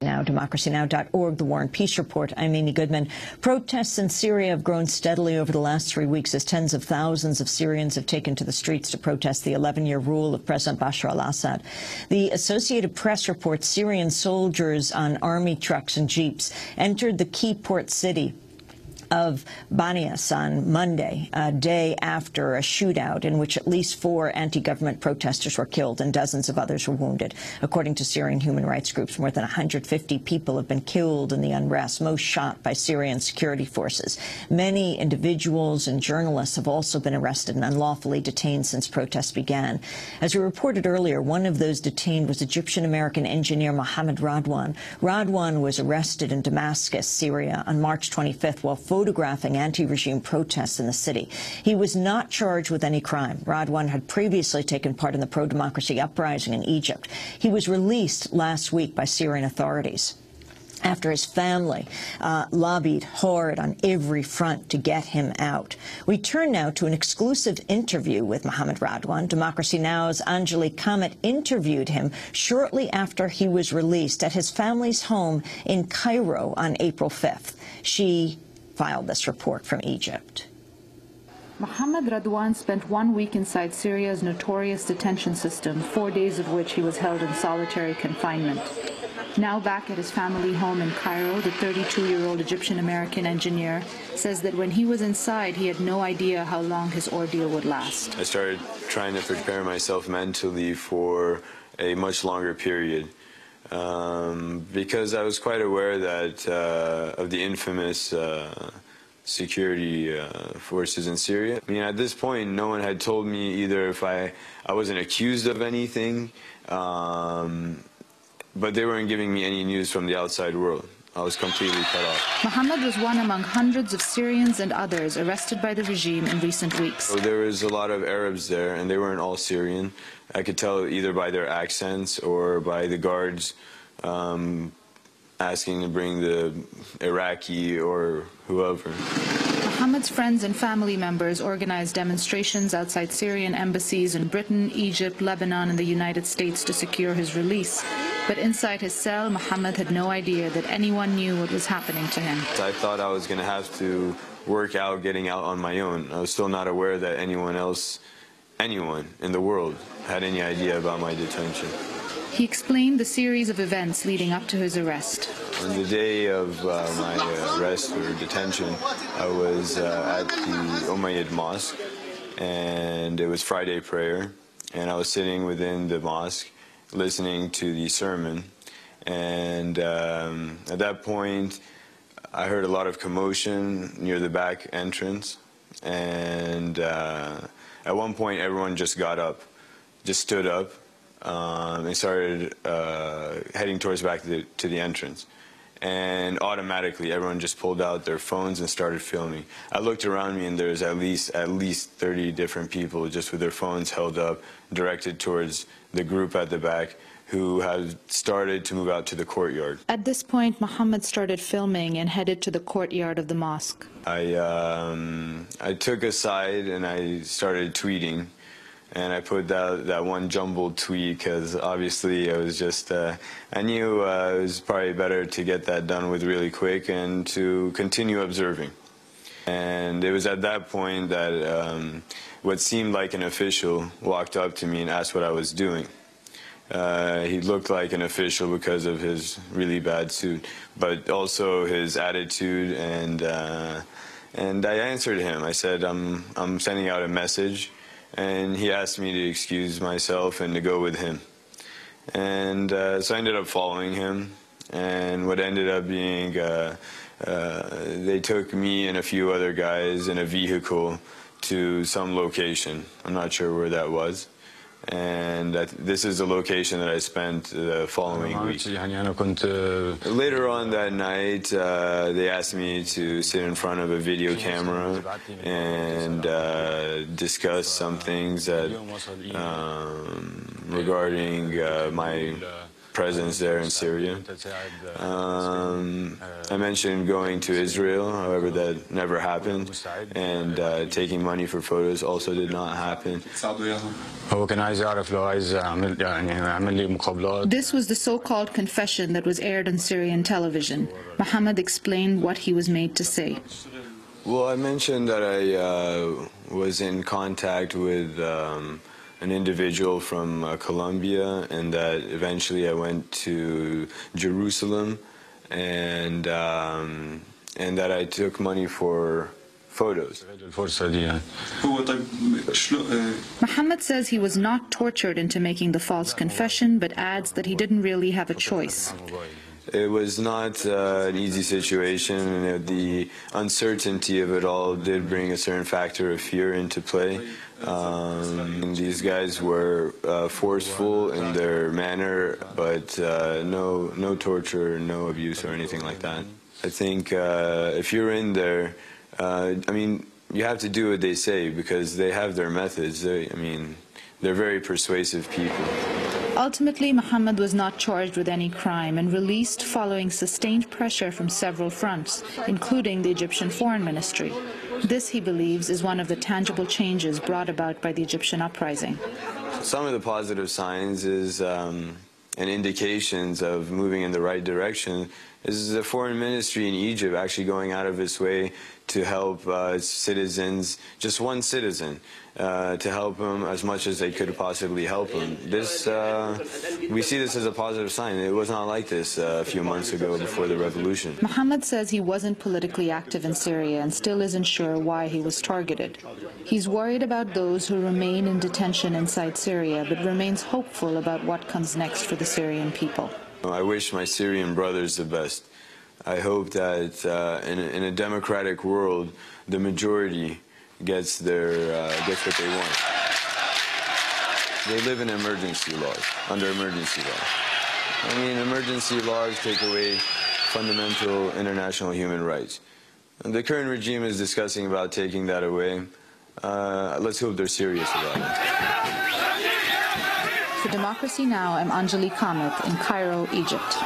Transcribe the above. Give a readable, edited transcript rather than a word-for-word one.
Now, democracynow.org, The War and Peace Report. I'm Amy Goodman. Protests in Syria have grown steadily over the last 3 weeks as tens of thousands of Syrians have taken to the streets to protest the 11-year rule of President Bashar al-Assad. The Associated Press reports Syrian soldiers on army trucks and jeeps entered the key port city of Banias on Monday, a day after a shootout in which at least 4 anti-government protesters were killed and dozens of others were wounded. According to Syrian human rights groups, more than 150 people have been killed in the unrest, most shot by Syrian security forces. Many individuals and journalists have also been arrested and unlawfully detained since protests began. As we reported earlier, one of those detained was Egyptian-American engineer Mohammed Radwan. Radwan was arrested in Damascus, Syria, on March 25th while photographing anti-regime protests in the city. He was not charged with any crime. Radwan had previously taken part in the pro-democracy uprising in Egypt. He was released last week by Syrian authorities after his family lobbied hard on every front to get him out. We turn now to an exclusive interview with Mohammed Radwan. Democracy Now!'s Anjali Kamat interviewed him shortly after he was released at his family's home in Cairo on April 5th. She filed this report from Egypt. Mohammed Radwan spent 1 week inside Syria's notorious detention system, 4 days of which he was held in solitary confinement. Now back at his family home in Cairo, the 32-year-old Egyptian-American engineer says that when he was inside, he had no idea how long his ordeal would last. I started trying to prepare myself mentally for a much longer period. Because I was quite aware that of the infamous security forces in Syria. I mean, at this point, no one had told me either if I wasn't accused of anything, but they weren't giving me any news from the outside world. I was completely cut off. Mohammed was one among hundreds of Syrians and others arrested by the regime in recent weeks. So there was a lot of Arabs there, and they weren't all Syrian. I could tell either by their accents or by the guards asking to bring the Iraqi or whoever. Mohammed's friends and family members organized demonstrations outside Syrian embassies in Britain, Egypt, Lebanon, and the United States to secure his release. But inside his cell, Mohammed had no idea that anyone knew what was happening to him. I thought I was going to have to work out getting out on my own. I was still not aware that anyone in the world had any idea about my detention. He explained the series of events leading up to his arrest. On the day of my arrest or detention, I was at the Umayyad Mosque, and it was Friday prayer, and I was sitting within the mosque listening to the sermon, and at that point I heard a lot of commotion near the back entrance, and at one point everyone just got up, just stood up, and started heading towards back to the entrance. And automatically everyone just pulled out their phones and started filming. I looked around me and there was at least 30 different people just with their phones held up, directed towards the group at the back who had started to move out to the courtyard. At this point, Mohammed started filming and headed to the courtyard of the mosque. I took a side and I started tweeting. And I put that one jumbled tweet because obviously I was just, I knew it was probably better to get that done with really quick and to continue observing. And it was at that point that what seemed like an official walked up to me and asked what I was doing. He looked like an official because of his really bad suit, but also his attitude, and I answered him. I said, I'm sending out a message. And he asked me to excuse myself and to go with him. And so I ended up following him. And what ended up being, they took me and a few other guys in a vehicle to some location. I'm not sure where that was. And this is the location that I spent the following week. Later on that night, they asked me to sit in front of a video camera and discuss some things that regarding my presence there in Syria. I mentioned going to Israel, however that never happened, and taking money for photos also did not happen. This was the so-called confession that was aired on Syrian television. Muhammad explained what he was made to say. Well, I mentioned that I was in contact with an individual from Colombia, and that eventually I went to Jerusalem, and that I took money for photos. Muhammad says he was not tortured into making the false confession, but adds that he didn't really have a choice. It was not an easy situation, and the uncertainty of it all did bring a certain factor of fear into play. These guys were forceful in their manner, but no torture, no abuse or anything like that. I think if you're in there, I mean, you have to do what they say because they have their methods. They're very persuasive people. Ultimately, Muhammad was not charged with any crime and released following sustained pressure from several fronts, including the Egyptian Foreign Ministry. This, he believes, is one of the tangible changes brought about by the Egyptian uprising. Some of the positive signs is, and indications of moving in the right direction is the foreign ministry in Egypt actually going out of its way to help citizens, just one citizen, to help him as much as they could possibly help him. This, we see this as a positive sign. It was not like this a few months ago before the revolution. Muhammad says he wasn't politically active in Syria and still isn't sure why he was targeted. He's worried about those who remain in detention inside Syria, but remains hopeful about what comes next for the Syrian people. I wish my Syrian brothers the best. I hope that in a democratic world, the majority gets what they want. They live in emergency laws, under emergency law. I mean, emergency laws take away fundamental international human rights. And the current regime is discussing about taking that away. Let's hope they're serious about it. For Democracy Now!, I'm Anjali Kamat in Cairo, Egypt.